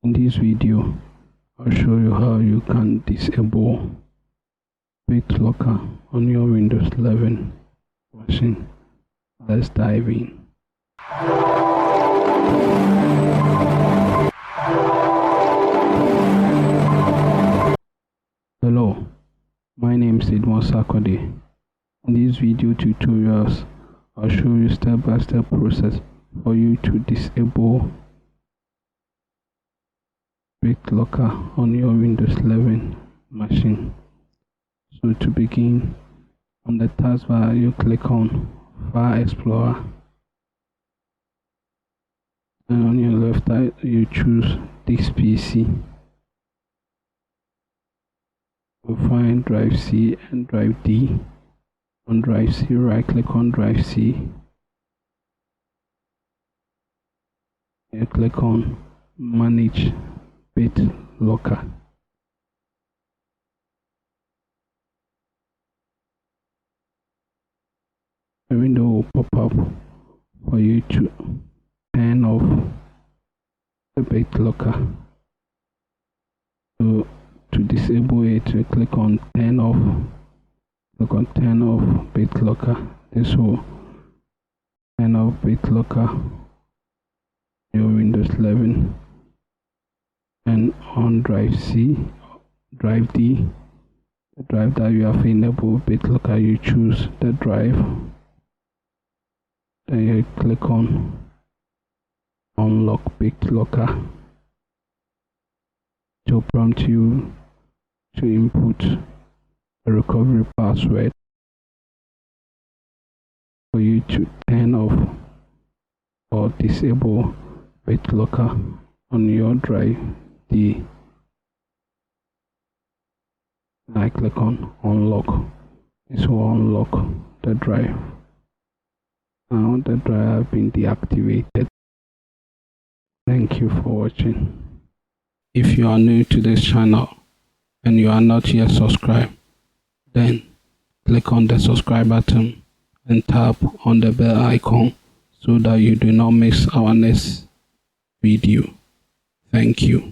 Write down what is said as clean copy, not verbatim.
In this video, I'll show you how you can disable BitLocker on your Windows 11 machine. Let's dive in. Hello, my name is Edmond Sakode. In these video tutorials, I'll show you step-by-step process for you to disable BitLocker on your Windows 11 machine. So to begin, on the taskbar you click on File Explorer, and on your left side you choose this PC. You'll find Drive C and Drive D. On Drive C, right click on Drive C. You click on Manage BitLocker. A window will pop up for you to turn off the BitLocker. So to disable it, you click on Turn Off. Click on Turn Off BitLocker. This will turn off BitLocker on your Windows 11. And on Drive C, Drive D, the drive that you have enabled BitLocker, you choose the drive. Then you click on Unlock BitLocker. It will prompt you to input a recovery password for you to turn off or disable BitLocker on your Drive D. I click on Unlock. This will unlock the drive. Now the drive has been deactivated. Thank you for watching. If you are new to this channel and you are not yet subscribed, then click on the subscribe button and tap on the bell icon so that you do not miss our next video. Thank you.